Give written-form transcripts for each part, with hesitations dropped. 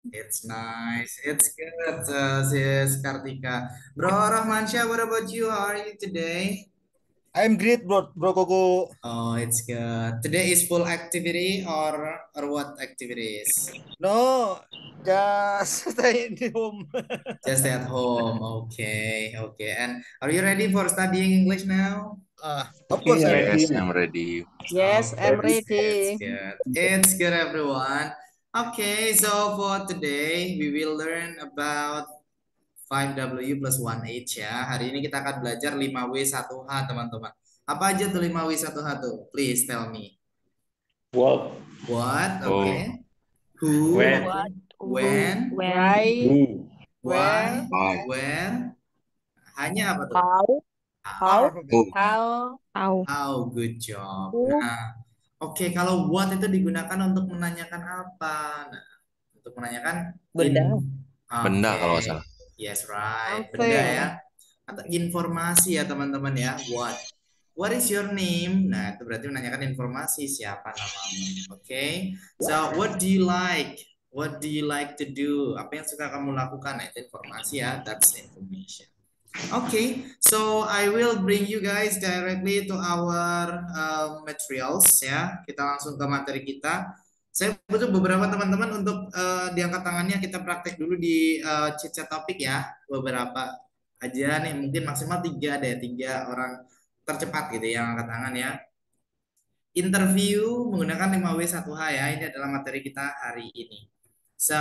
It's nice. It's good, sis Kartika. Bro Rahmansyah, what about you? How are you today? I'm great, bro Koko. Oh, it's good. Today is full activity or what activities? No, just stay in home. Just at home. Okay, okay. And are you ready for studying English now? Of Okay, course I'm I'm ready. Yes, ready. I'm ready. Yes, I'm It's ready. good. It's good, everyone. Okay, so for today we will learn about 5W plus 1H ya. Hari ini kita akan belajar 5W1H, teman-teman. Apa aja tuh 5W1H tuh? Please tell me. What? What? Oh, Okay. Who? When? Okay. What, who, When? when, Who? where, Why? why? Where? Hanya apa tuh? how, How? how, Oh, how, how, How? Good job. who, Nah, oke. Kalau what itu digunakan untuk menanyakan apa? Nah, untuk menanyakan benda, benda Oke. kalau nggak salah. Yes, right. Benda ya. something, Atau informasi ya, teman-teman ya. What is your name? Nah, itu berarti menanyakan informasi siapa namamu. Oke. So, what do you like? What do you like to do? Apa yang suka kamu lakukan? Nah, itu informasi ya. That's information. Okay, so I will bring you guys directly to our materials ya. Kita langsung ke materi kita. Saya butuh beberapa teman-teman untuk diangkat tangannya kita praktek dulu di chit-chat topik ya. Beberapa aja nih, mungkin maksimal tiga deh, tiga orang tercepat gitu yang angkat tangan ya. Interview menggunakan 5W1H ya. Ini adalah materi kita hari ini. So,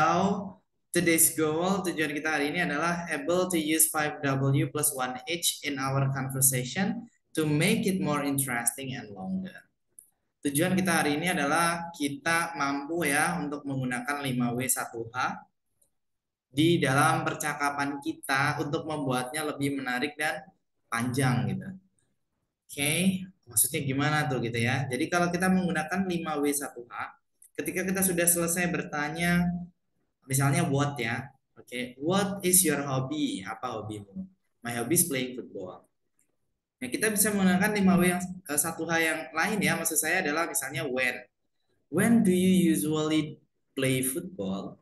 today's goal, tujuan kita hari ini adalah able to use 5W plus 1H in our conversation to make it more interesting and longer. Tujuan kita hari ini adalah kita mampu ya untuk menggunakan 5W1H di dalam percakapan kita untuk membuatnya lebih menarik dan panjang gitu. Oke, maksudnya gimana tuh gitu ya. Jadi kalau kita menggunakan 5W1H, ketika kita sudah selesai bertanya, misalnya what ya. Oke, what is your hobby? Apa hobimu? My hobby is playing football. Nah, kita bisa menggunakan 5W yang 1H yang lain ya. Maksud saya adalah misalnya when. When do you usually play football?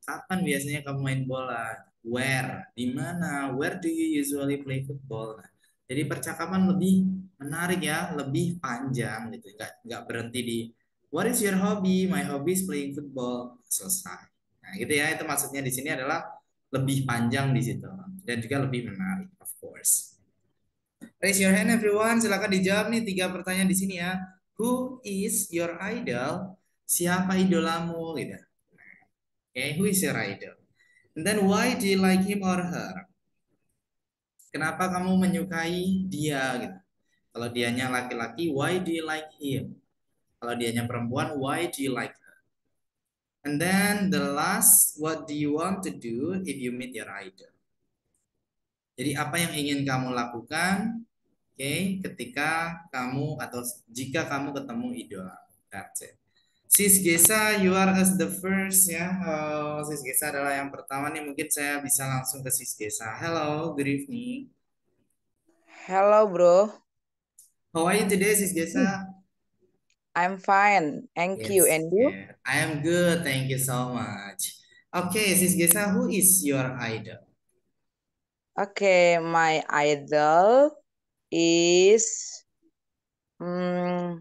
Kapan biasanya kamu main bola? Where? Di mana? Where do you usually play football? Nah, jadi percakapan lebih menarik ya, lebih panjang gitu. Nggak berhenti di what is your hobby? My hobby is playing football. Selesai. Nah, gitu ya. Itu maksudnya di sini adalah lebih panjang di situ dan juga lebih menarik, of course. Raise your hand everyone. Silakan dijawab nih tiga pertanyaan di sini ya. Who is your idol? Siapa idolamu gitu. Okay, who is your idol? And then why do you like him or her? Kenapa kamu menyukai dia gitu? Kalau dianya laki-laki, why do you like him? Kalau dianya perempuan, why do you like her? And then the last, what do you want to do if you meet your idol? Jadi apa yang ingin kamu lakukan, ketika kamu atau jika kamu ketemu idola. That's it. Sis Gesa, you are as the first ya. Sis Gesa adalah yang pertama nih. Mungkin saya bisa langsung ke Sis Gesa. Hello, good evening. hello bro, How are you today, Sis Gesa? I'm fine, thank you, It's and you? good. I am good. Thank you so much. Okay, Sis Gesa, who is your idol? Okay, my idol is mm,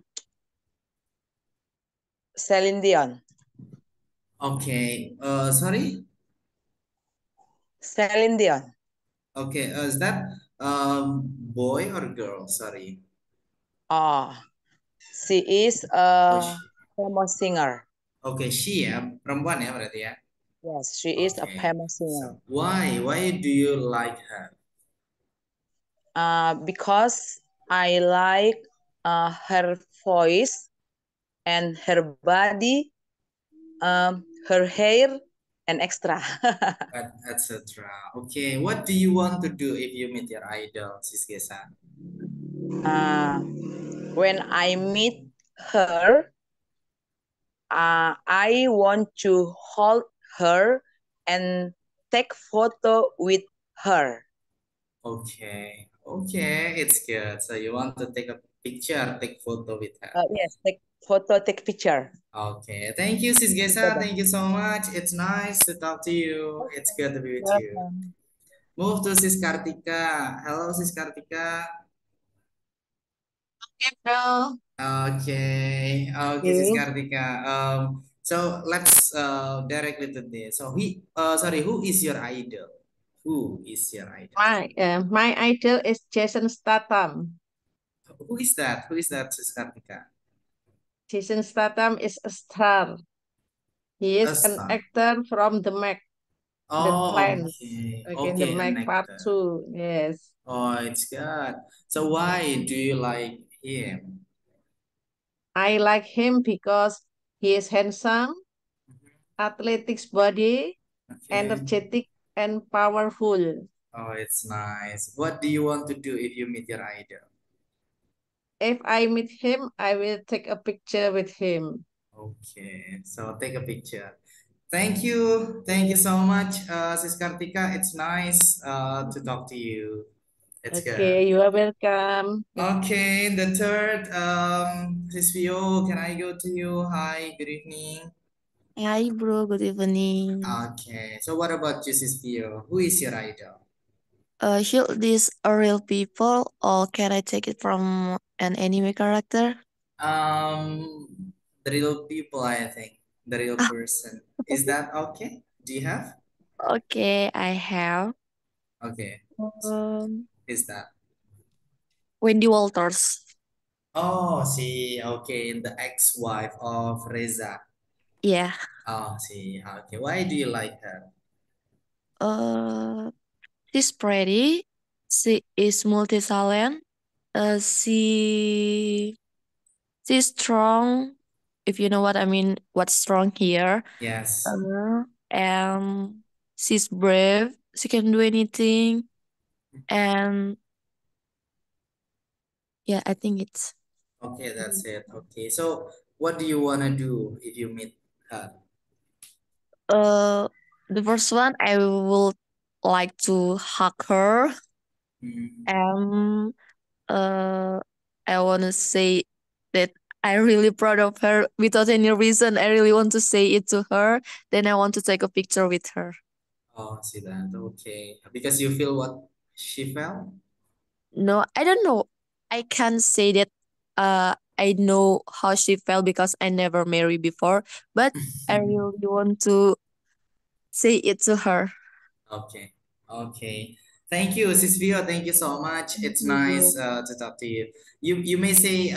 Celine Dion. Okay, sorry. Celine Dion. Okay, is that boy or girl? Sorry. Oh, she is Oh, a she. famous singer. Okay, she ya, perempuan ya berarti ya. Yes, she is a Okay. famous singer. So why do you like her? Because I like her voice and her body, her hair, and extra. Etc. Okay, what do you want to do if you meet your idol, Sis Gesa? uh, when I meet her, I want to hold her and take photo with her. Okay, okay, it's good. So you want to take a picture, take photo with her. Yes, take. photo, take picture. Okay, thank you, Sis Gesa. Thank you so much. It's nice to talk to you. It's good to be with you. Welcome. Move to Sis Kartika. Hello, Sis Kartika. Okay, bro. Okay, okay, Sis Okay. Kartika. So let's directly to this. So sorry, who is your idol? Who is your idol? My idol is Jason Statham. Who is that? Who is that, Sis Kartika? Jason Statham is a star. He A is an star. actor from The Oh, Plans. okay, Okay, The okay, an Meg Part actor. 2. Yes. Oh, it's good. So why do you like him? I like him because he is handsome, athletics body, Okay. energetic, and powerful. Oh, it's nice. What do you want to do if you meet your idol? If I meet him, I will take a picture with him. Okay, so take a picture. Thank you. Thank you so much, Sis Kartika. It's nice to talk to you. It's good. Okay, you are welcome. Okay, the third, Sis Vio, can I go to you? Hi, good evening. Hi, bro. Good evening. Okay, so what about you, Sis Vio? Who is your idol? Should these are real people, or can I take it from an anime character? The real people, I think. The real Ah, person. Is that okay? Do you have? okay, I have. Okay. Um, Is that? Wendy Walters. Oh, see, okay, the ex-wife of Reza. Yeah. Oh, see, okay. Why do you like her? Uh, she's pretty. She is multi-talent. She's strong. If you know what I mean, what's strong here. Yes. And she's brave. She can do anything. And yeah, I think it's Okay, that's it. Okay, so what do you want to do if you meet her? uh the first one I will like to hug her, Hmm. and uh I wanna say that I'm really proud of her without any reason. I really want to say it to her. Then I want to take a picture with her. Oh, see that. Okay. Because you feel what she felt? No, I don't know. I can't say that I know how she felt because I never married before, but I really want to say it to her. Okay. Okay. Thank you, Sis Vio. Thank you so much. It's nice to talk to you. You may say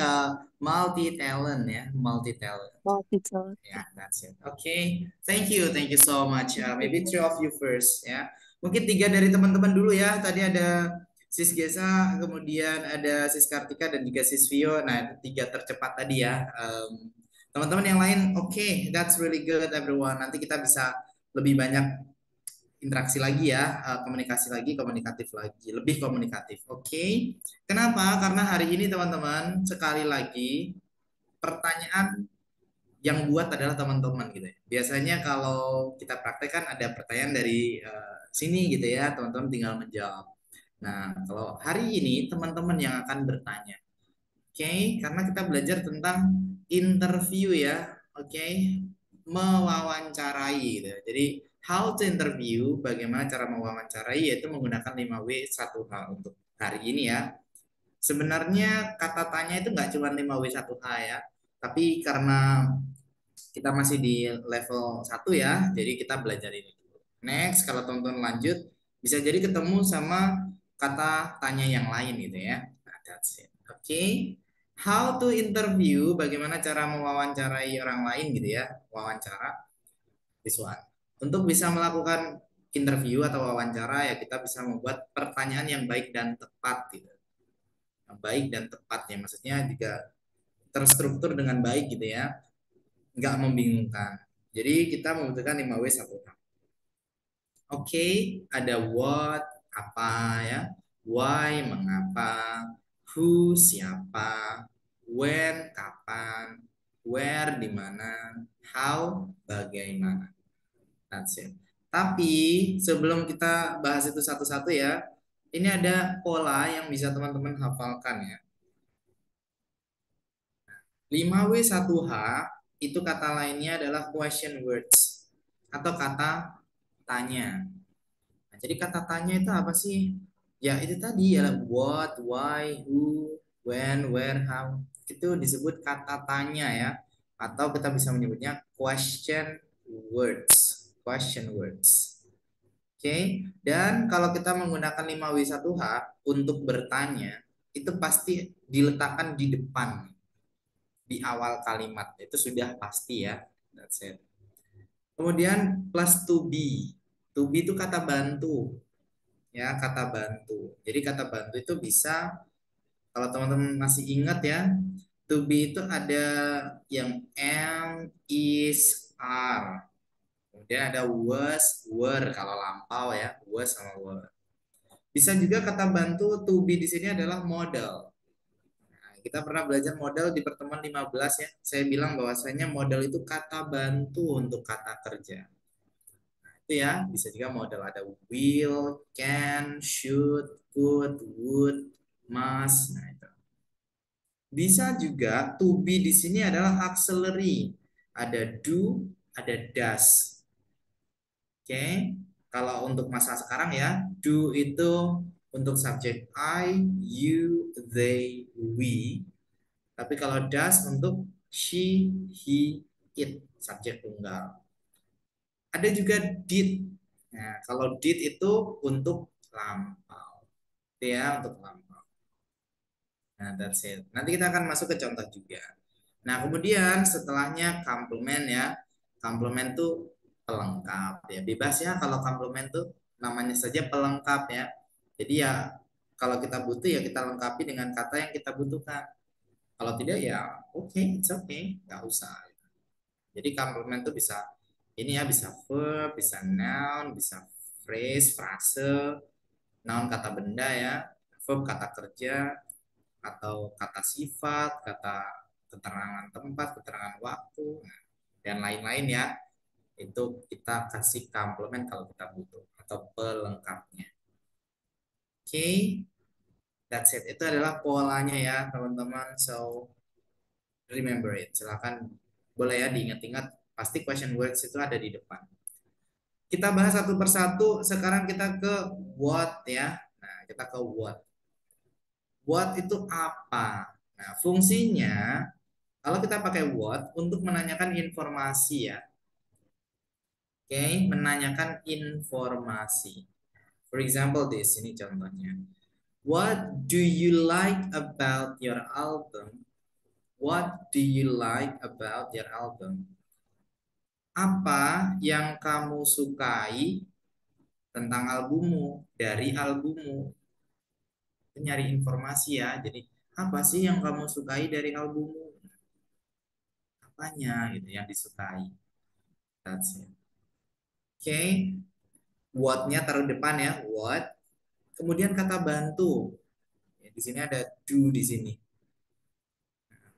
multi-talent, yeah, multi-talent. Oh, pizza. Yeah, that's it. Okay. Thank you so much. Maybe three of you first, ya. Mungkin tiga dari teman-teman dulu ya. Tadi ada Sis Gesa, kemudian ada Sis Kartika dan juga Sis Vio. Nah, tiga tercepat tadi ya. Teman-teman yang lain, oke, that's really good everyone. Nanti kita bisa lebih banyak interaksi lagi ya, komunikasi lagi, komunikatif lagi, lebih komunikatif. Oke. Kenapa? Karena hari ini teman-teman, sekali lagi pertanyaan yang buat adalah teman-teman gitu ya. Biasanya kalau kita praktekkan ada pertanyaan dari sini gitu ya, teman-teman tinggal menjawab. Nah, kalau hari ini teman-teman yang akan bertanya. Oke, karena kita belajar tentang interview ya. Oke, mewawancarai gitu. Jadi how to interview, bagaimana cara mewawancarai yaitu menggunakan 5W1H untuk hari ini ya. Sebenarnya kata tanya itu nggak cuma 5W1H ya, tapi karena kita masih di level 1 ya, jadi kita belajar ini dulu. Next, kalau teman-teman lanjut, bisa jadi ketemu sama kata tanya yang lain gitu ya. Nah, that's it. Oke. Okay. How to interview, bagaimana cara mewawancarai orang lain gitu ya, wawancara, this one. Untuk bisa melakukan interview atau wawancara ya kita bisa membuat pertanyaan yang baik dan tepat gitu. Baik dan tepat ya, maksudnya juga terstruktur dengan baik gitu ya, nggak membingungkan. Jadi kita membutuhkan 5W1H. Oke, ada what, apa ya, why, mengapa, who, siapa, when, kapan, where, di mana, how, bagaimana. That's it. Tapi sebelum kita bahas itu satu-satu ya, ini ada pola yang bisa teman-teman hafalkan ya. 5W1H itu kata lainnya adalah question words atau kata tanya. Nah, jadi kata tanya itu apa sih? Ya itu tadi ya what, why, who, when, where, how. Itu disebut kata tanya ya. Atau kita bisa menyebutnya question words. Question words. Oke, dan kalau kita menggunakan 5W1H untuk bertanya, itu pasti diletakkan di depan, di awal kalimat. Itu sudah pasti ya. That's it. Kemudian plus to be. To be itu kata bantu. Ya, kata bantu. Jadi kata bantu itu bisa, kalau teman-teman masih ingat ya, to be itu ada yang am, is, are. Kemudian ada was, were kalau lampau ya, was sama were. Bisa juga kata bantu to be di sini adalah model. Nah, kita pernah belajar model di pertemuan 15 ya. Saya bilang bahwasanya model itu kata bantu untuk kata kerja. Nah, itu ya, bisa juga model ada will, can, should, could, would, must. Nah, itu. Bisa juga to be di sini adalah auxiliary. Ada do, ada does. Oke. Kalau untuk masa sekarang ya, do itu untuk subjek I, you, they, we. Tapi kalau does untuk she, he, it, subjek tunggal. Ada juga did. Nah, kalau did itu untuk lampau. Itu ya, untuk lampau. Nah, that's it. Nanti kita akan masuk ke contoh juga. Nah, kemudian setelahnya komplement ya. Komplement tuh pelengkap ya. Bebas ya kalau komplement tuh namanya saja pelengkap ya. Jadi ya kalau kita butuh ya kita lengkapi dengan kata yang kita butuhkan. Kalau tidak ya oke, it's okay, nggak usah. Jadi komplement tuh bisa ini ya, bisa verb, bisa noun, bisa phrase, frase, noun kata benda ya, verb kata kerja, atau kata sifat, kata keterangan tempat, keterangan waktu, dan lain-lain ya. Itu kita kasih komplement kalau kita butuh atau pelengkapnya. Oke, that's it. Itu adalah polanya ya teman-teman. So remember it. Silakan boleh ya diingat-ingat. Pasti question words itu ada di depan. Kita bahas satu persatu. Sekarang kita ke what ya. Nah, kita ke what. What itu apa? Nah, fungsinya kalau kita pakai what untuk menanyakan informasi ya. Oke, menanyakan informasi. For example, this ini contohnya. What do you like about your album? What do you like about your album? Apa yang kamu sukai tentang albummu, dari albummu? Itu nyari informasi ya. Jadi, apa sih yang kamu sukai dari albummu? Apanya gitu yang disukai? That's it. Oke, what-nya taruh depan ya, what. Kemudian kata bantu. Ya, di sini ada do di sini.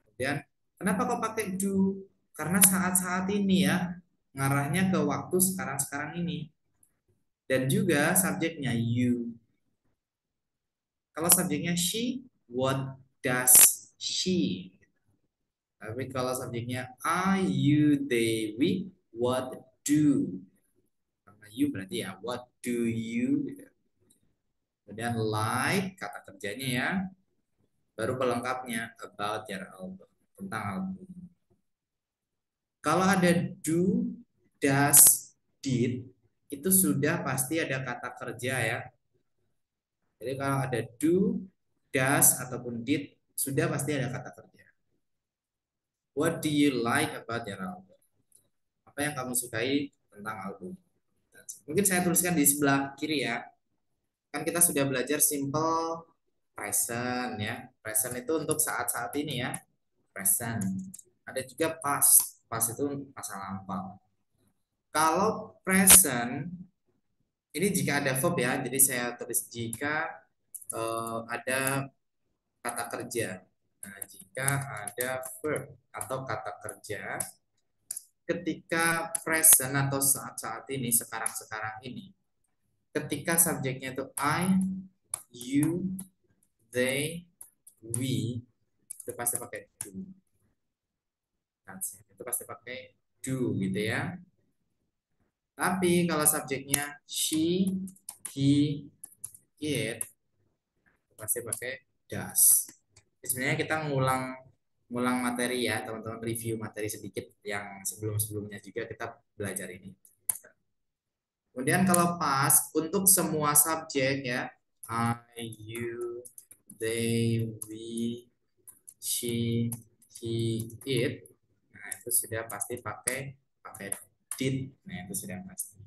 Kemudian kenapa kok pakai do? Karena saat-saat ini ya, ngarahnya ke waktu sekarang-sekarang ini. Dan juga subjeknya you. Kalau subjeknya she, what does she? Tapi kalau subjeknya I, you, they, we, what do? Karena you berarti ya, what do you? Kemudian like, kata kerjanya ya. Baru pelengkapnya, about your album. Tentang album. Kalau ada do, does, did, itu sudah pasti ada kata kerja ya. Jadi kalau ada do, does, ataupun did, sudah pasti ada kata kerja. What do you like about your album? Apa yang kamu sukai tentang album? Mungkin saya tuliskan di sebelah kiri ya. Kan kita sudah belajar simple present ya. Present itu untuk saat-saat ini ya. Present. Ada juga past. Past itu masa lampau. Kalau present ini jika ada verb ya. Jadi saya tulis jika ada kata kerja. Nah, jika ada verb atau kata kerja ketika present atau saat-saat ini, sekarang-sekarang ini, ketika subjeknya itu I, you, they, we, itu pasti pakai do. That's it. Itu pasti pakai do gitu ya. Tapi kalau subjeknya she, he, it, pasti pakai does. Jadi sebenarnya kita ngulang materi ya, teman-teman, review materi sedikit yang sebelum-sebelumnya juga kita belajar ini. Kemudian kalau pas untuk semua subjek ya, I, you, they, we, she, he, it. Nah, itu sudah pasti pakai did. Nah, itu sudah pasti.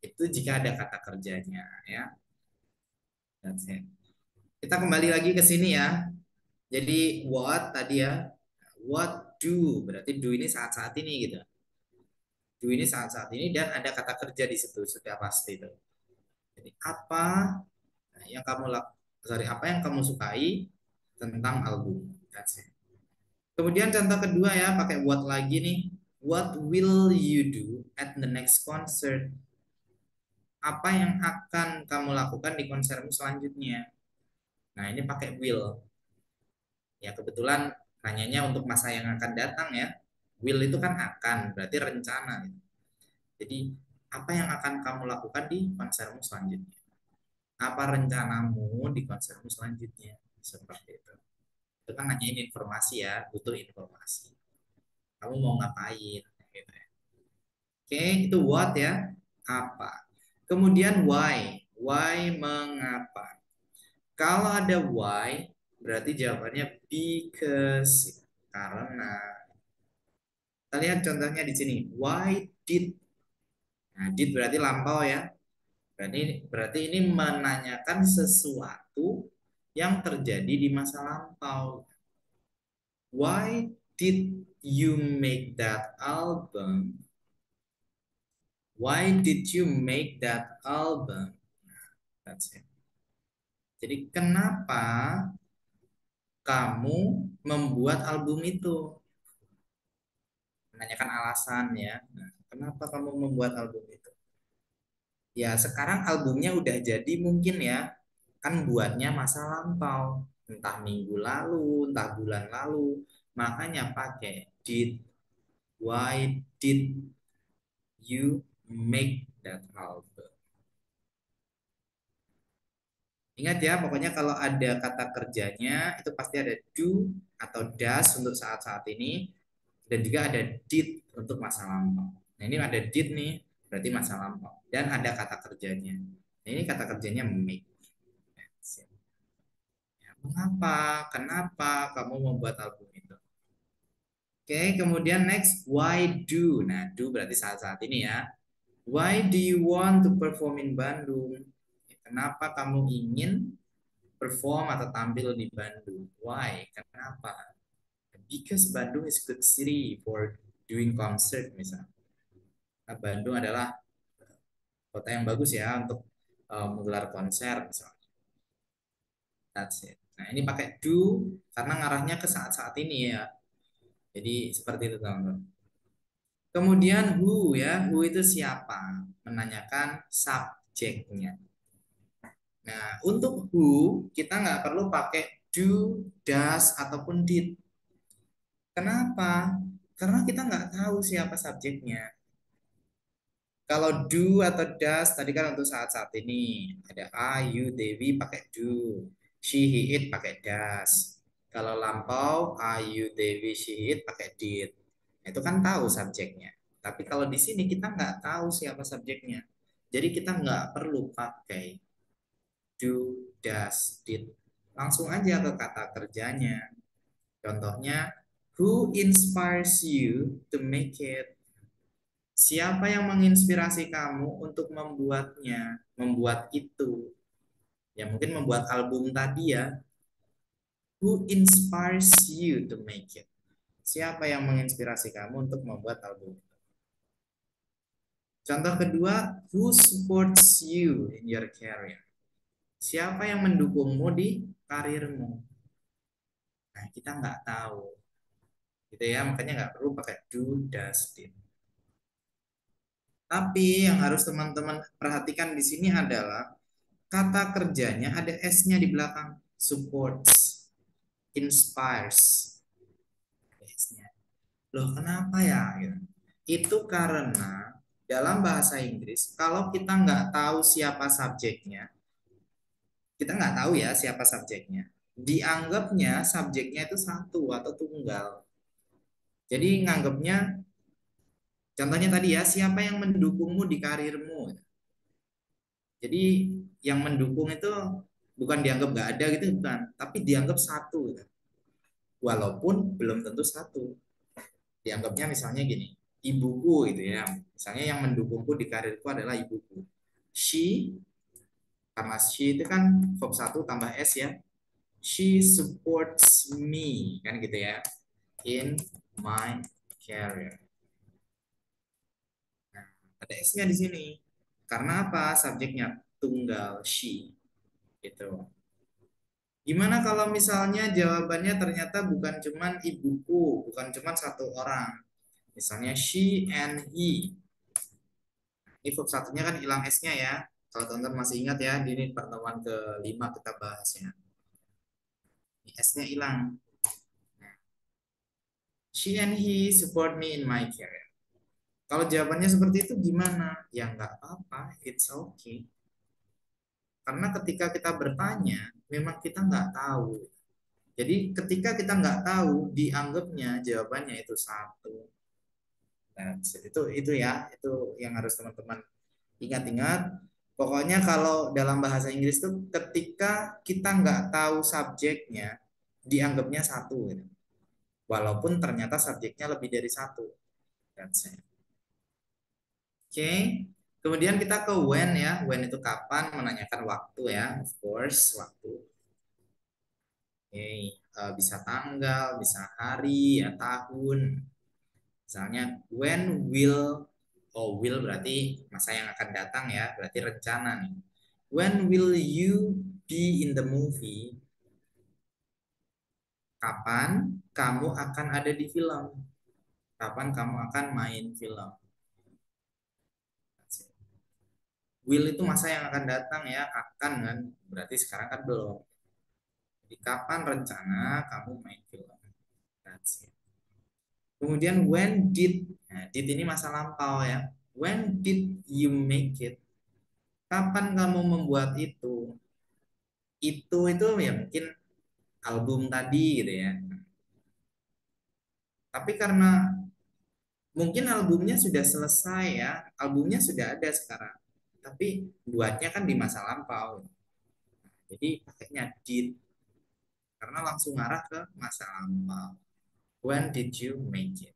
Itu jika ada kata kerjanya ya. That's it. Kita kembali lagi ke sini ya. Jadi what tadi ya. What do, berarti do ini saat-saat ini gitu. Do ini saat-saat ini dan ada kata kerja di situ, sudah pasti itu. Jadi apa yang kamu apa yang kamu sukai tentang album. That's it. Kemudian contoh kedua ya, pakai what lagi nih. What will you do at the next concert? Apa yang akan kamu lakukan di konsermu selanjutnya? Nah, ini pakai will. Ya, kebetulan nanyanya untuk masa yang akan datang ya. Will itu kan akan, berarti rencana. Jadi, apa yang akan kamu lakukan di konsermu selanjutnya? Apa rencanamu di konsermu selanjutnya? Seperti itu. Itu kan nanyain informasi ya, butuh informasi. Kamu mau ngapain? Gitu ya. Oke, itu what ya. Apa. Kemudian why. Why mengapa. Kalau ada why, berarti jawabannya because. Karena. Kita lihat contohnya di sini. Why did. Nah, did berarti lampau ya. Berarti ini menanyakan sesuatu yang terjadi di masa lampau. Why did you make that album? Why did you make that album? That's it. Jadi kenapa kamu membuat album itu? Menanyakan alasan ya. Nah, kenapa kamu membuat album itu? Ya sekarang albumnya udah jadi mungkin ya. Kan buatnya masa lampau. Entah minggu lalu, entah bulan lalu. Makanya pakai did. Why did you make that album? Ingat ya, pokoknya kalau ada kata kerjanya itu pasti ada do atau does untuk saat-saat ini dan juga ada did untuk masa lampau. Nah, ini ada did nih, berarti masa lampau dan ada kata kerjanya. Nah, ini kata kerjanya make. Ya, mengapa? Kenapa kamu membuat album itu? Oke, kemudian next why do. Nah, do berarti saat-saat ini ya. Why do you want to perform in Bandung? Kenapa kamu ingin perform atau tampil di Bandung? Why? Kenapa? Because Bandung is good city for doing concert misalnya. Nah, Bandung adalah kota yang bagus ya untuk menggelar konser misalnya. That's it. Nah, ini pakai do karena ngarahnya ke saat-saat ini ya. Jadi seperti itu teman-teman. Kemudian who ya, who itu siapa? Menanyakan subjeknya. Nah, untuk who kita nggak perlu pakai do, does, ataupun did. Kenapa? Karena kita nggak tahu siapa subjeknya. Kalau do atau does tadi kan untuk saat-saat ini ada I, you, they, we pakai do, she, he, it pakai does. Kalau lampau I, you, they, we, she, it pakai did. Nah, itu kan tahu subjeknya. Tapi kalau di sini kita nggak tahu siapa subjeknya. Jadi kita nggak perlu pakai do, does, did. Langsung aja ke kata kerjanya. Contohnya, who inspires you to make it? Siapa yang menginspirasi kamu untuk membuatnya, membuat itu? Ya mungkin membuat album tadi ya. Who inspires you to make it? Siapa yang menginspirasi kamu untuk membuat album? Contoh kedua, who supports you in your career? Siapa yang mendukungmu di karirmu? Nah, kita nggak tahu. Gitu ya, makanya nggak perlu pakai do, does, did. Tapi yang harus teman-teman perhatikan di sini adalah kata kerjanya ada S-nya di belakang. Supports, inspires. S-nya. Loh, kenapa ya? Gitu. Itu karena dalam bahasa Inggris, kalau kita nggak tahu siapa subjeknya, kita nggak tahu ya siapa subjeknya, dianggapnya subjeknya itu satu atau tunggal. Jadi nganggapnya, contohnya tadi ya, siapa yang mendukungmu di karirmu. Jadi yang mendukung itu bukan dianggap nggak ada gitu, bukan, tapi dianggap satu gitu. Walaupun belum tentu satu. Dianggapnya misalnya gini, ibuku gitu ya. Misalnya yang mendukungku di karirku adalah ibuku. She, karena she itu kan verb satu tambah s ya. She supports me kan gitu ya, in my career. Nah, ada s-nya di sini. Karena apa? Subjeknya tunggal she gitu. Gimana kalau misalnya jawabannya ternyata bukan cuman ibuku, bukan cuman satu orang. Misalnya she and he. Ini verb satunya kan hilang S-nya ya. Kalau teman-teman masih ingat ya, di ini pertemuan ke-5 kita bahasnya. Ini S-nya hilang. She and he support me in my career. Kalau jawabannya seperti itu gimana? Ya nggak apa-apa, it's okay. Karena ketika kita bertanya, memang kita nggak tahu. Jadi ketika kita nggak tahu, dianggapnya jawabannya itu satu. Nah, itu ya, itu yang harus teman-teman ingat-ingat. Pokoknya kalau dalam bahasa Inggris tuh ketika kita nggak tahu subjeknya, dianggapnya satu gitu. Walaupun ternyata subjeknya lebih dari satu. That's it. Oke. Kemudian kita ke when ya. When itu kapan, menanyakan waktu ya. Of course, waktu. Oke. Bisa tanggal, bisa hari, ya tahun. Misalnya when will, oh will berarti masa yang akan datang ya, berarti rencana nih. When will you be in the movie? Kapan kamu akan ada di film? Kapan kamu akan main film? Will itu masa yang akan datang ya, akan kan, berarti sekarang kan belum. Jadi kapan rencana kamu main film? That's it. Kemudian when did, nah, did ini masa lampau ya. When did you make it? Kapan kamu membuat itu? Itu ya mungkin album tadi gitu ya. Tapi karena mungkin albumnya sudah selesai ya, albumnya sudah ada sekarang. Tapi buatnya kan di masa lampau. Jadi pakainya did karena langsung arah ke masa lampau. When did you make it?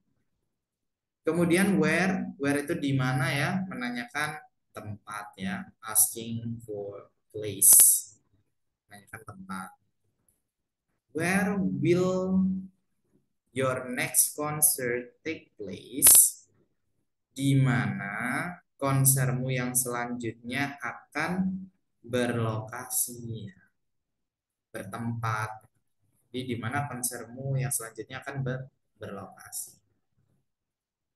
Kemudian where itu di mana ya, menanyakan tempat ya, asking for place, menanyakan tempat. Where will your next concert take place? Di mana konsermu yang selanjutnya akan berlokasi, bertempat. Jadi di mana konsermu yang selanjutnya akan berlokasi,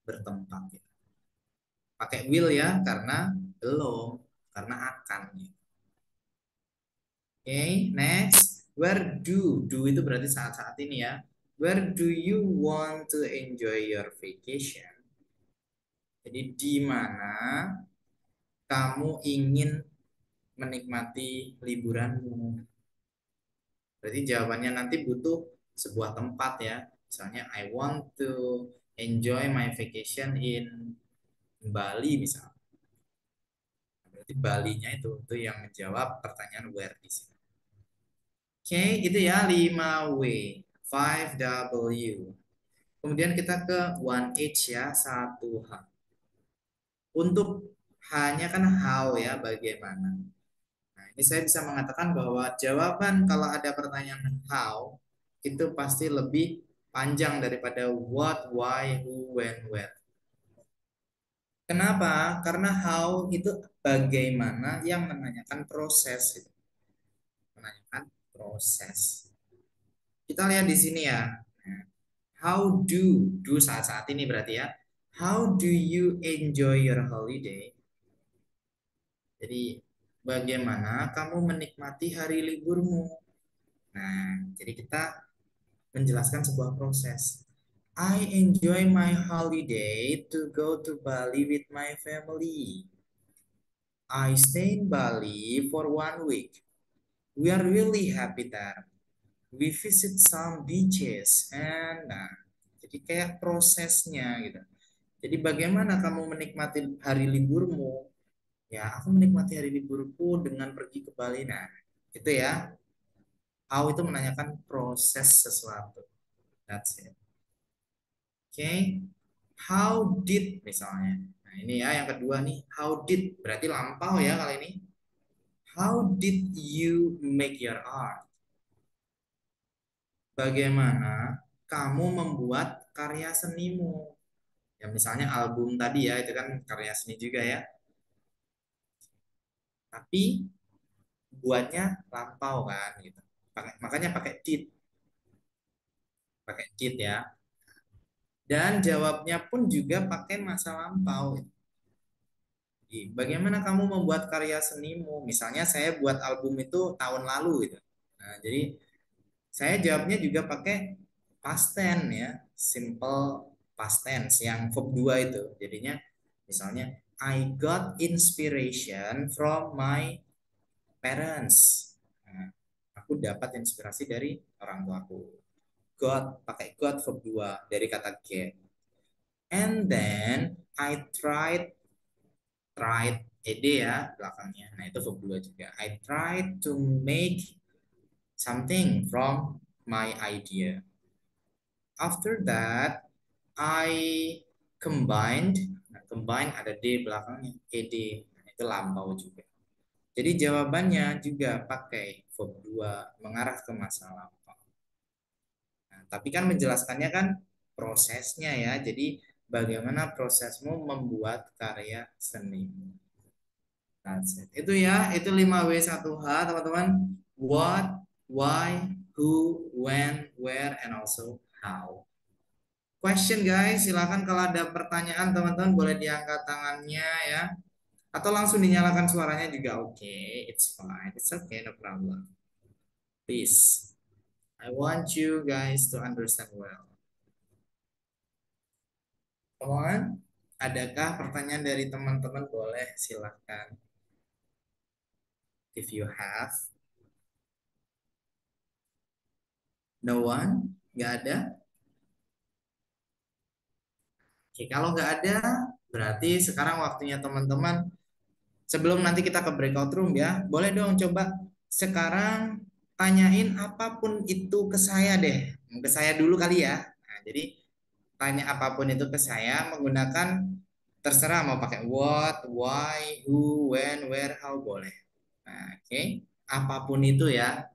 bertempat. Ya. Pakai will ya, karena belum, karena akan. Ya. Oke, next. Where do itu berarti saat-saat ini ya. Where do you want to enjoy your vacation? Jadi di mana kamu ingin menikmati liburanmu? Berarti jawabannya nanti butuh sebuah tempat ya. Misalnya I want to enjoy my vacation in Bali misalnya. Berarti Balinya itu yang menjawab pertanyaan where di sini. Oke, itu ya 5W, 5W. Kemudian kita ke 1H ya, 1H. Untuk hanya kan how ya, bagaimana. Nah, ini saya bisa mengatakan bahwa jawaban kalau ada pertanyaan how itu pasti lebih panjang daripada what, why, who, when, where. Kenapa? Karena how itu bagaimana yang menanyakan proses. Gitu. Menanyakan proses. Kita lihat di sini ya. How do saat-saat ini berarti ya. How do you enjoy your holiday? Jadi bagaimana kamu menikmati hari liburmu? Nah, jadi kita menjelaskan sebuah proses. I enjoy my holiday to go to Bali with my family. I stay in Bali for 1 week. We are really happy there. We visit some beaches and nah, jadi kayak prosesnya gitu. Jadi bagaimana kamu menikmati hari liburmu? Ya, aku menikmati hari liburku dengan pergi ke Bali. Nah, itu ya. How itu menanyakan proses sesuatu. That's it. Oke. How did misalnya. Nah, ini ya yang kedua nih. How did berarti lampau ya kali ini. How did you make your art? Bagaimana kamu membuat karya senimu? Ya misalnya album tadi ya, itu kan karya seni juga ya. Tapi buatnya lampau kan gitu. Makanya pakai did ya. Dan jawabnya pun juga pakai masa lampau. Jadi, bagaimana kamu membuat karya senimu? Misalnya saya buat album itu tahun lalu gitu. Nah, jadi saya jawabnya juga pakai past tense ya, simple past tense yang verb 2 itu. Jadinya misalnya I got inspiration from my parents. Nah, aku dapat inspirasi dari orang tuaku. Got pakai got verb 2 dari kata get. And then I tried ed ya belakangnya. Nah, itu verb 2 juga. I tried to make something from my idea. After that, I combined. Nah, combine ada d belakangnya, ed. Nah, itu lampau juga. Jadi jawabannya juga pakai verb 2 mengarah ke masa lampau. Nah, tapi kan menjelaskannya kan prosesnya ya. Jadi bagaimana prosesmu membuat karya seni. That's it. Itu ya, itu 5W1H teman-teman. What, why, who, when, where, and also how. Question guys, silakan kalau ada pertanyaan teman-teman boleh diangkat tangannya ya. Atau langsung dinyalakan suaranya juga oke. Okay. It's fine, it's okay, no problem. Please, I want you guys to understand well. Teman, adakah pertanyaan dari teman-teman? Boleh, silakan. If you have. No one? Nggak ada? Oke, kalau nggak ada, berarti sekarang waktunya teman-teman. Sebelum nanti kita ke breakout room ya, boleh dong coba sekarang tanyain apapun itu ke saya deh. Ke saya dulu kali ya. Nah, jadi tanya apapun itu ke saya menggunakan terserah mau pakai what, why, who, when, where, how boleh. Nah, oke. Apapun itu ya.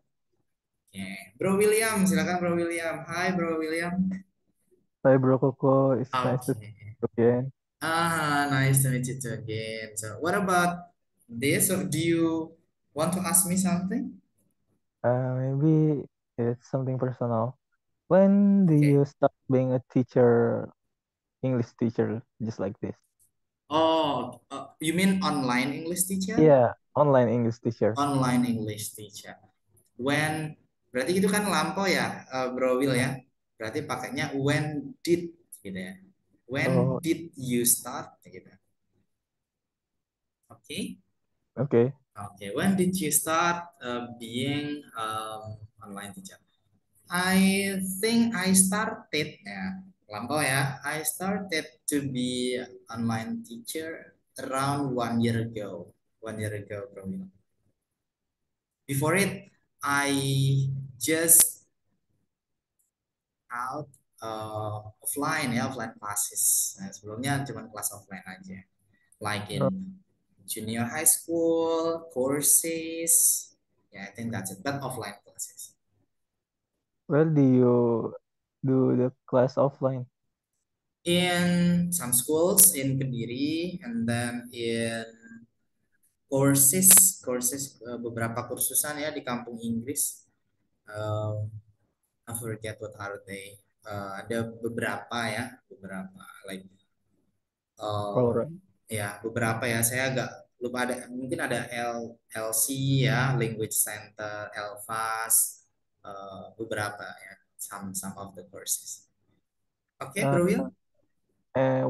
Oke. Bro William, silakan Bro William. Hai Bro William. Hi, Bro Coco. It's nice to see Oke. you again. Nice to meet you too again. So, what about this? Or do you want to ask me something? Maybe it's something personal. When do Okay. you start being a teacher, English teacher, just like this? Oh, you mean online English teacher? Yeah, online English teacher. Online English teacher. When, berarti itu kan lampau ya, Bro Will ya. Berarti pakainya when did gitu ya. When Oh, did you start gitu. Oke. okay. Oke, when did you start being online teacher? I think I started ya, lampau ya. I started to be online teacher around 1 year ago. 1 year ago, probably. Before it, I just out offline ya, offline classes. Nah, sebelumnya cuma kelas offline aja, like Oh, in junior high school courses. Yeah, I think that's it. But offline classes. where do you do the class offline? In some schools in Kediri, and then in courses beberapa kursusan ya di kampung Inggris. I forget what are they. Ada beberapa ya, beberapa like All right. ya beberapa ya. Saya agak lupa ada mungkin ada LC ya, Language Center, LFAS, beberapa ya, some of the courses. Okay, Uh, Bro Will?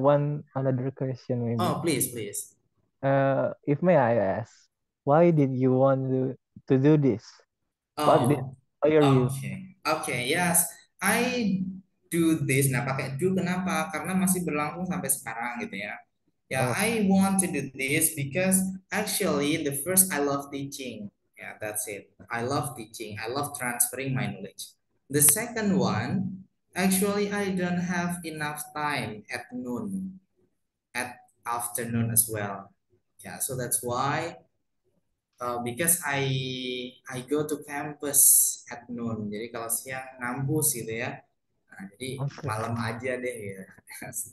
one another question maybe. Oh, please, please. If may I ask, why did you want to do this? What did Oh, inspire you? okay. Okay, yes. I do this. Nah, pakai do kenapa? Karena masih berlangsung sampai sekarang gitu ya. Yeah, Oh, I want to do this because actually the first I love teaching. Yeah, that's it. I love teaching. I love transferring my knowledge. The second one, actually I don't have enough time at noon, at afternoon as well. Yeah, so that's why because I go to campus at noon. Jadi kalau siang ngampus gitu ya. Nah, jadi okay. malam aja deh ya.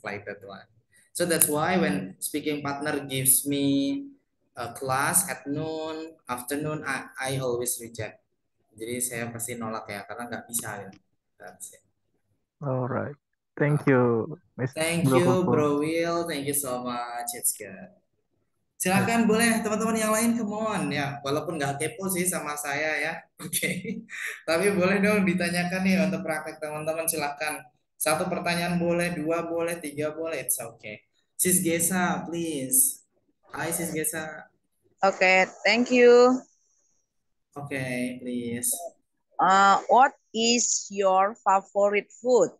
Like that one. So that's why when speaking partner gives me a class at noon, afternoon, I always reject. Jadi saya pasti nolak ya karena nggak bisa ya. That's it. All right. Thank Okay. you, Miss Thank Bro you, Koko. Bro Will. Thank you so much. It's good. Silakan boleh teman-teman yang lain come on ya, walaupun nggak kepo sih sama saya ya. Oke. Tapi boleh dong ditanyakan nih untuk praktek teman-teman silakan. Satu pertanyaan boleh, dua boleh, tiga boleh, it's okay. Sis Gesa, please. Hai Sis Gesa. Okay, thank you. Oke, please. What is your favorite food?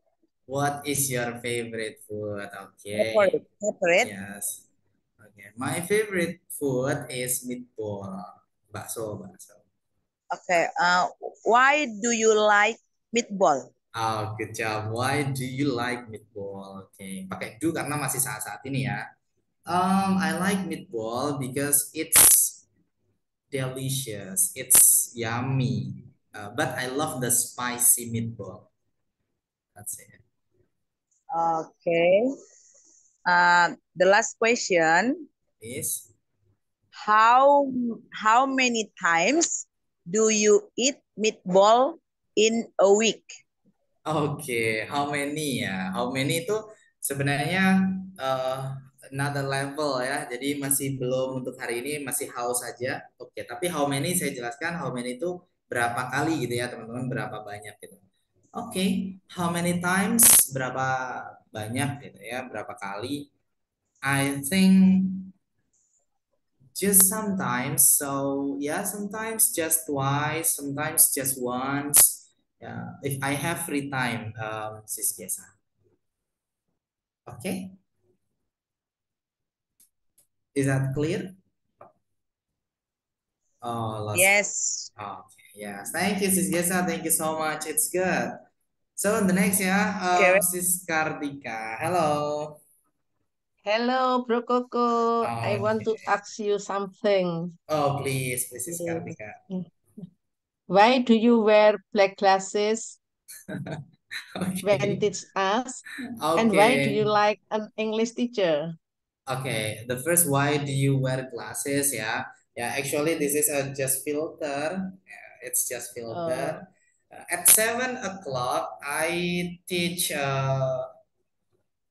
What is your favorite food? Okay. Favorite. Yes. Okay. My favorite food is meatball. Bakso, bakso. Okay. Why do you like meatball? Oh, good job. Why do you like meatball? Oke, pakai do karena masih saat-saat ini ya. I like meatball because it's delicious, it's yummy. But I love the spicy meatball. That's it. Okay. The last question. Please. How many times do you eat meatball in a week? Oke, how many ya? How many itu sebenarnya another level ya. Jadi masih belum untuk hari ini masih how saja. Oke, tapi how many saya jelaskan how many itu berapa kali gitu ya teman-teman, berapa banyak gitu. Oke, how many times berapa banyak gitu ya, berapa kali? I think just sometimes. So yeah, sometimes just twice, sometimes just once. Yeah, if I have free time, Sis Gesa. Okay, is that clear? Oh, lost. Yes. Okay, yes. Thank you, Sis Gesa. Thank you so much. It's good. So the next, yeah, Okay. Sis Kartika. Hello. Hello, Bro Coco. I want to Okay. ask you something. Oh, please, Sis Yes. Kartika. Why do you wear black glasses when Okay. teach us? And why do you Okay. like an English teacher? Okay. The first, why do you wear glasses? Yeah. Yeah. Actually, this is a just filter. Yeah, it's just Uh, filter. At 7 o'clock, I teach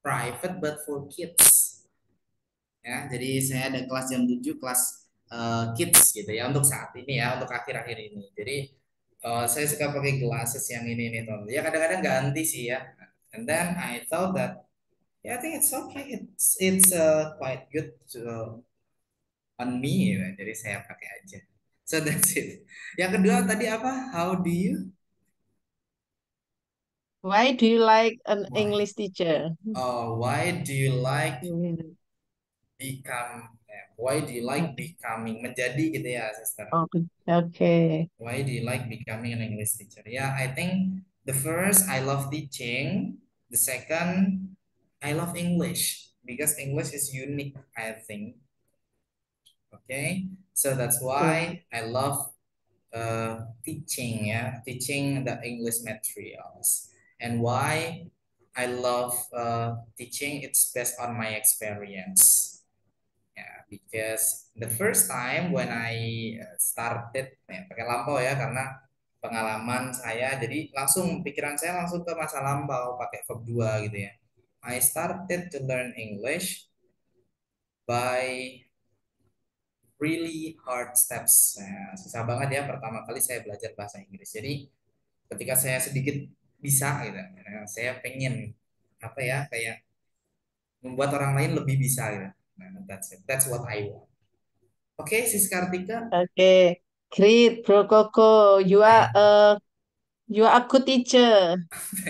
private but for kids. Ya, jadi saya ada kelas jam 7 kelas kids gitu ya untuk saat ini ya, untuk akhir-akhir ini. Jadi saya suka pakai glasses yang ini nih, teman. Ya kadang-kadang ganti sih ya. And then I thought that yeah, I think it's okay. It's quite good on me ya. Jadi saya pakai aja. So that's it. Yang kedua tadi apa? How do you? why do you like an Why? English teacher? Oh, why do you like Mm. why do you like becoming menjadi gitu ya, sister? Okay. Why do you like becoming an English teacher? Yeah, I think the first, I love teaching. The second, I love English because English is unique, I think. Okay, so that's Okay. why I love teaching, yeah, teaching the English materials. And why I love teaching, it's based on my experience. Ya, because the first time when I started ya, pakai lampau ya karena pengalaman saya jadi langsung pikiran saya langsung ke masa lampau pakai verb 2 gitu ya. I started to learn English by really hard steps. Nah, susah banget ya pertama kali saya belajar bahasa Inggris. Jadi ketika saya sedikit bisa gitu, saya pengen. apa ya, kayak membuat orang lain lebih bisa gitu. Nah, that's it. That's what I want. Oke, Sis Kartika. Okay, great, Bro Coco. You are a good teacher.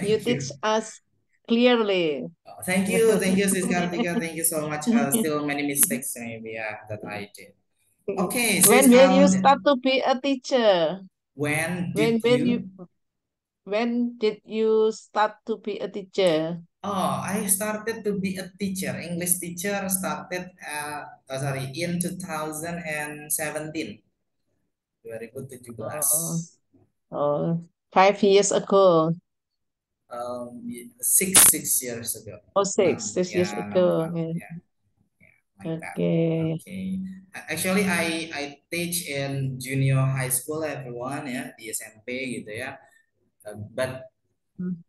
You Thank teach you. us clearly. Thank you, Sis Kartika. Thank you so much. Still many mistakes maybe that I did. Okay, Sis When will you Kal, start to be a teacher? when When did will you you? when did you start to be a teacher? Oh, I started to be a teacher, English teacher. Started in 2017, Oh, 2017. oh, 5 years ago. Six years ago. Oh, six, 6 years Yeah, not ago. about, Okay. yeah, like that. Okay. Okay. Actually, I teach in junior high school everyone ya, di SMP gitu ya.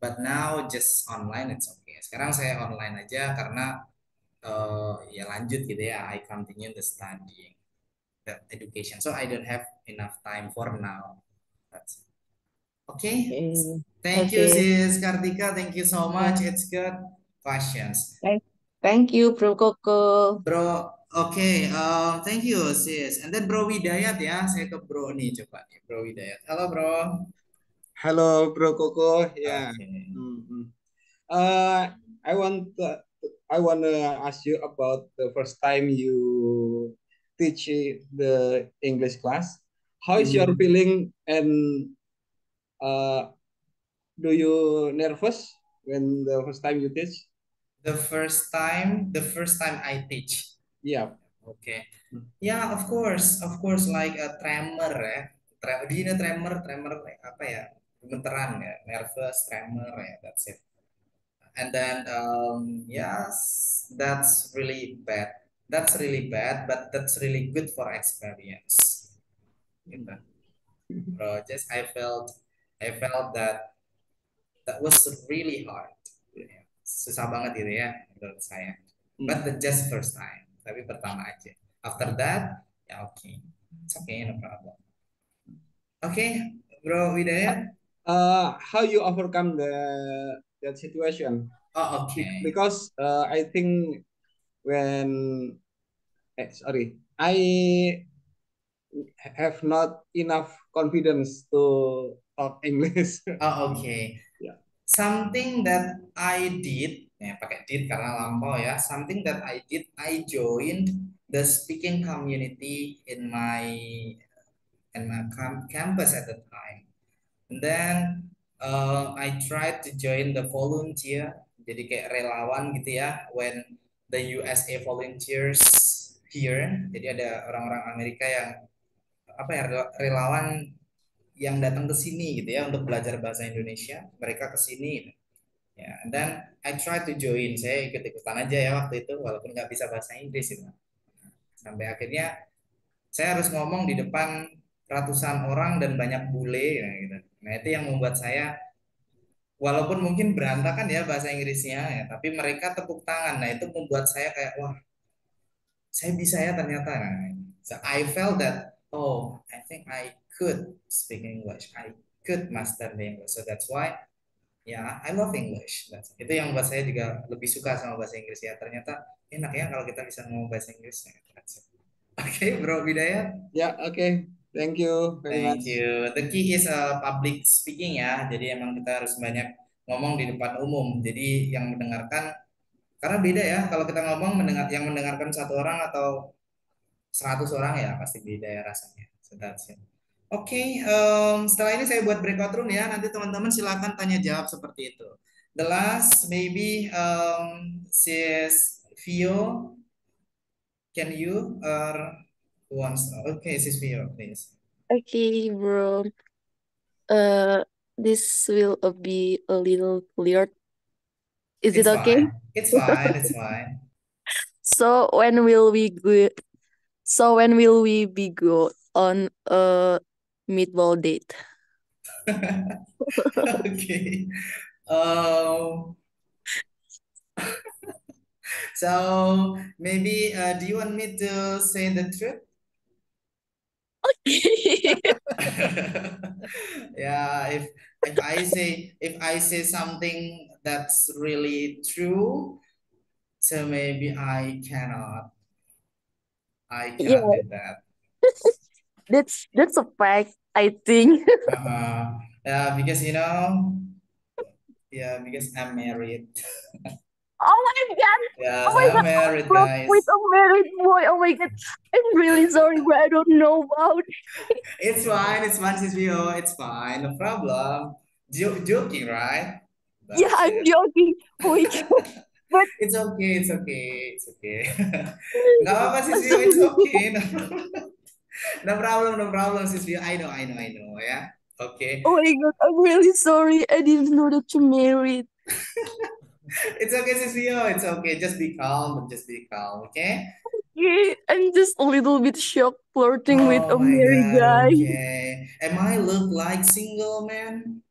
But now just online, it's okay. Sekarang saya online aja karena ya lanjut gitu ya. I continue the studying, the education. So I don't have enough time for now. That's okay. Okay. Thank you, Okay. Sis Kartika. Thank you so much. Yeah. It's good questions. Thank you, Bro Coco. Bro, oke, thank you, sis. And then Bro Widayat ya, saya ke Bro nih coba nih, Bro Widayat. Halo Bro. Halo Bro Koko, ya. Oke. Hmm. Uh, I want to, I want to ask you about the first time you teach the English class. How is your feeling and uh, do you nervous when the first time you teach? The first time I teach. Yeah. Oke. Ya, of course, like a tremor ya. Do you know tremor? Tremor apa ya? Gemeteran ya, nervous, tremor ya, that's it. And then, yes, that's really bad. That's really bad, but that's really good for experience. Gitu. Bro, just I felt that was really hard. Ya, susah banget gitu ya menurut saya. But the just first time, tapi pertama aja. After that, ya oke. It's okay, no problem. Oke, Bro Widayat. How you overcome that situation? Oh, oke. Because I think when I have not enough confidence to talk English. Oh, oke. Yeah. Something that I did, ya pakai did karena lampau ya. Something that I did, I joined the speaking community in my campus at the time. And then I tried to join the volunteer, jadi kayak relawan gitu ya. When the USA volunteers here, jadi ada orang-orang Amerika yang apa ya, relawan yang datang ke sini gitu ya untuk belajar bahasa Indonesia. Mereka ke sini. Ya, and then I try to join. Saya ikut-ikutan aja ya waktu itu, walaupun nggak bisa bahasa Inggris itu. Sampai akhirnya saya harus ngomong di depan ratusan orang dan banyak bule, ya, gitu. Nah itu yang membuat saya, walaupun mungkin berantakan ya bahasa Inggrisnya, ya, tapi mereka tepuk tangan. Nah itu membuat saya kayak, wah, saya bisa ya ternyata. Nah, so I felt that, oh, I think I could speak English. I could master the English. So that's why ya, I love English. Itu yang buat saya juga lebih suka sama bahasa Inggris ya. Ternyata enak ya kalau kita bisa ngomong bahasa Inggris. Oke, Bro Bidayat. Yeah, okay. Thank you very Thank much. you. The key is public speaking ya. Jadi emang kita harus banyak ngomong di depan umum. Jadi yang mendengarkan, karena beda ya. Kalau kita ngomong yang mendengarkan satu orang atau 100 orang ya pasti beda ya rasanya. So that's it. Oke, setelah ini saya buat breakout room ya. Nanti teman-teman silakan tanya jawab seperti itu. The last maybe sis Vio, can you who wants? Okay, sis Vio, please. Okay, bro. This will be a little clear. Is it It's okay? fine. It's fine. It's fine. So when will we go? So when will we be go on a meatball date? Okay. Um, so maybe do you want me to say the truth? Yeah, if I say something that's really true. So maybe I Yeah, cannot do that. that's a fact, I think. Yeah, because yeah, because I'm married. Oh my God. Oh Yes, my I'm God. married, Flirt with guys. a married boy. Oh my God. I'm really sorry, but I don't know about. It's fine, Sisvio. It's fine, no problem. Joking, right? Yeah, That's I'm it. joking. Oh my God. But It's okay, it's okay, it's okay. Nggak apa-apa, Sisvio, it's okay. No problem, no problem, no problem, Sisvio. I know, ya. Okay. oh my God, I'm really sorry. I didn't know that you married. It's okay, Sisvio. It's okay. Just be calm, okay? Yeah, I'm just a little bit shocked flirting with Oh a my married God, guy. okay. Am I look like single man?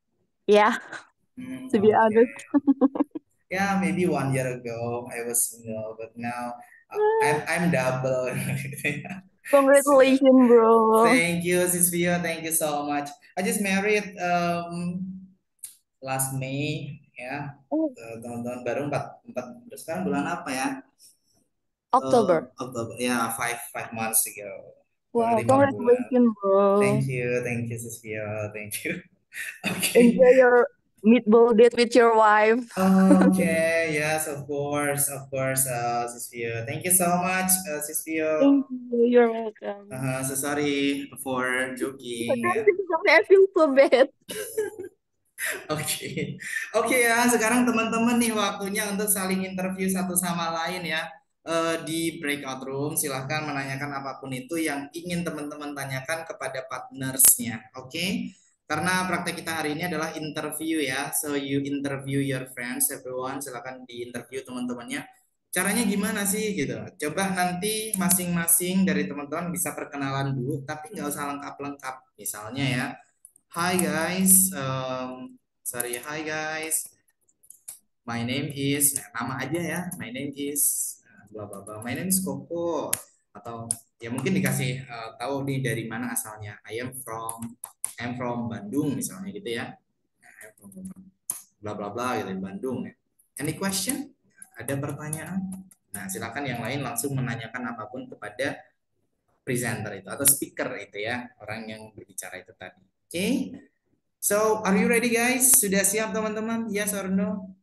Yeah, to be honest. Okay. Yeah, maybe 1 year ago I was single, but now I'm double. So, Congratulations, bro. thank you, Sisvia. Thank you so much. I just married last May, ya. Oh, Tahun-tahun baru empat terus sekarang bulan apa ya? October. Oktober. Ya, five months ago. Wow, 5 bulan. congratulations, bro. Thank you, Sisvia. Thank you. Okay. Enjoy your meatball date with your wife. Okay, yes, of course, Sisvia. Thank you so much, Sisvia. Thank you. You're welcome. So sorry for But joking, ya. then I feel so bad. Oke, oke ya. Sekarang teman-teman nih waktunya untuk saling interview satu sama lain ya. Di breakout room, silahkan menanyakan apapun itu yang ingin teman-teman tanyakan kepada partnersnya. Oke, karena praktek kita hari ini adalah interview ya. So you interview your friends, everyone. Silahkan di interview teman-temannya. Caranya gimana sih gitu? Coba nanti masing-masing dari teman-teman bisa perkenalan dulu, tapi nggak usah lengkap-lengkap. Misalnya ya. Hi guys, hi guys. My name is, nah, nama aja ya. My name is, bla bla bla. My name is Koko. Atau ya mungkin dikasih tahu nih dari mana asalnya. I'm from Bandung misalnya gitu ya. Nah, I'm from bla bla bla gitu dari Bandung ya. Any question? Ada pertanyaan? Nah, silakan yang lain langsung menanyakan apapun kepada presenter itu atau speaker itu ya, orang yang berbicara itu tadi. Oke. So, are you ready guys? Sudah siap teman-teman? Yes or no?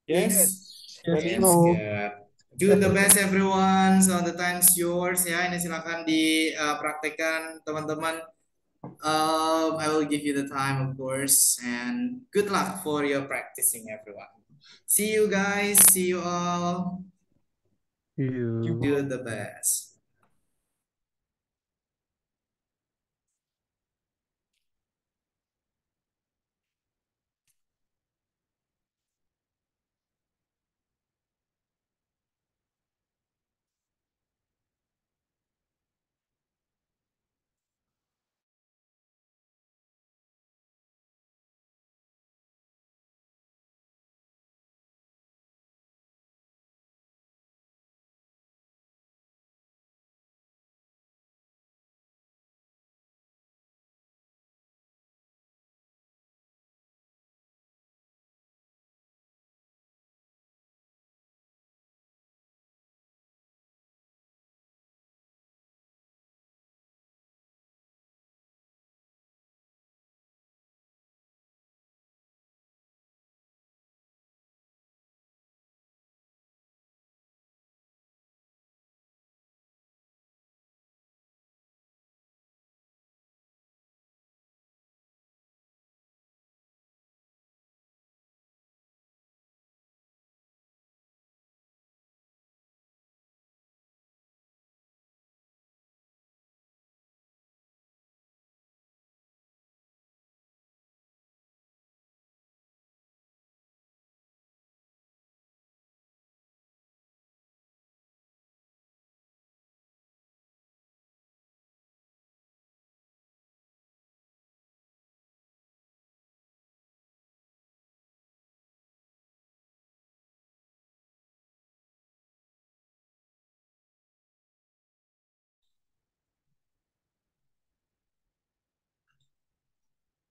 Please. Yes, Yes, It's ready. bro. good. Do the best everyone. So the time's yours ya. Ini silakan dipraktekkan teman-teman. I will give you the time of course and good luck for your practicing everyone. See you guys. See you all. You. Do the best.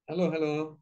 Halo, halo.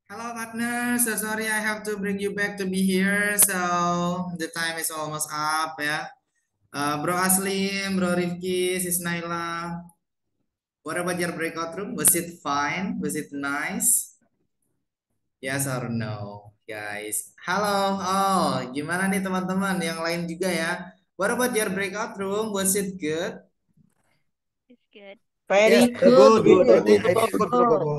Hello, partner. So sorry I have to bring you back to be here. So the time is almost up ya. Bro Aslim, Bro Rifki, Sis Naila. What about your breakout room? Was it fine? Was it nice? Yes or no, guys? Halo. Oh, gimana nih teman-teman? Yang lain juga ya. What about your breakout room? Was it good? It's good. Very Good, good, good, Bro good, good, Bro Koko. Koko.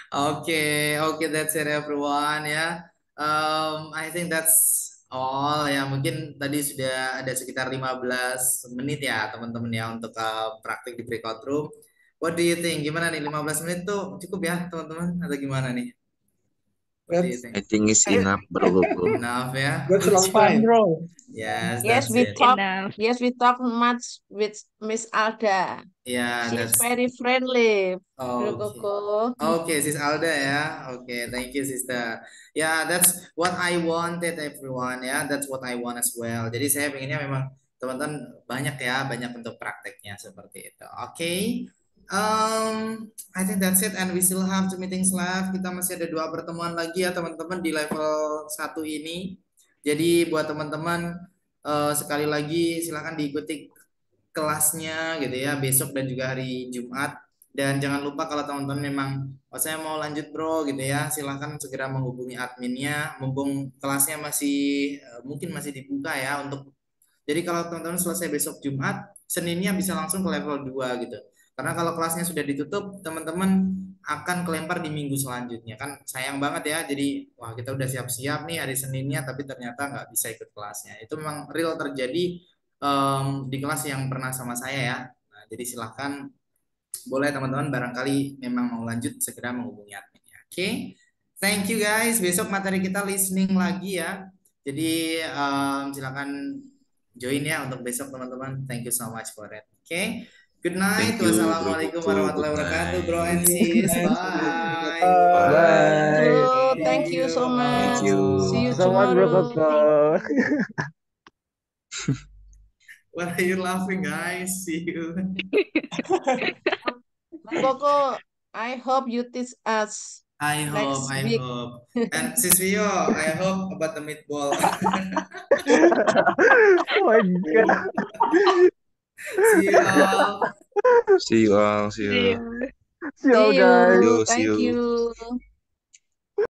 Okay, that's it everyone ya. I think that's all ya. Mungkin tadi sudah ada sekitar 15 menit ya teman-teman ya untuk praktik di breakout room. What do you think? Gimana nih 15 menit tuh cukup ya teman-teman atau gimana nih? What do you That's think? I think it's enough, bro. Enough ya? that's a long Fun, time. bro. Yes, Yes, that's we it. talk. Enough. Yes, we talk much with Miss Alda. Yeah, She's that's very friendly, Bro okay. Koko. Okay, Sis Alda ya. Okay, thank you, Sister. Ya, that's what I wanted, everyone ya. That's what I want as well. Jadi saya pengennya memang teman-teman banyak ya, banyak untuk prakteknya seperti itu. Oke. I think that's it, and we still have two meetings left. Kita masih ada 2 pertemuan lagi ya, teman-teman di level 1 ini. Jadi buat teman-teman sekali lagi silakan diikuti kelasnya gitu ya besok dan juga hari Jumat. Dan jangan lupa kalau teman-teman memang saya mau lanjut bro gitu ya, silahkan segera menghubungi adminnya mumpung kelasnya masih mungkin masih dibuka ya untuk, jadi kalau teman-teman selesai besok Jumat, Seninnya bisa langsung ke level 2 gitu. Karena kalau kelasnya sudah ditutup, teman-teman akan kelempar di minggu selanjutnya. Kan sayang banget ya, jadi wah kita udah siap-siap nih hari Seninnya, tapi ternyata nggak bisa ikut kelasnya. Itu memang real terjadi di kelas yang pernah sama saya ya. Nah, jadi silahkan boleh teman-teman barangkali memang mau lanjut segera menghubungi adminnya. Oke, thank you guys. Besok materi kita listening lagi ya. Jadi silakan join ya untuk besok teman-teman. Thank you so much for it. Oke, good night. Thank you, bro Wassalamualaikum Koko. warahmatullahi Good wabarakatuh, bro night. and sis. Thanks, Bye. Bye. Oh, thank you so Thank much. you. See you So much, Bro tomorrow. Koko. What are you laughing, guys? See you. Bro Koko, I hope you teach us I next hope, I week. hope. And Sis Vio, I hope about the meatball. Oh my God. See you all. See you all. See See you. you. See you all, See guys. you. See you. See Thank you. you.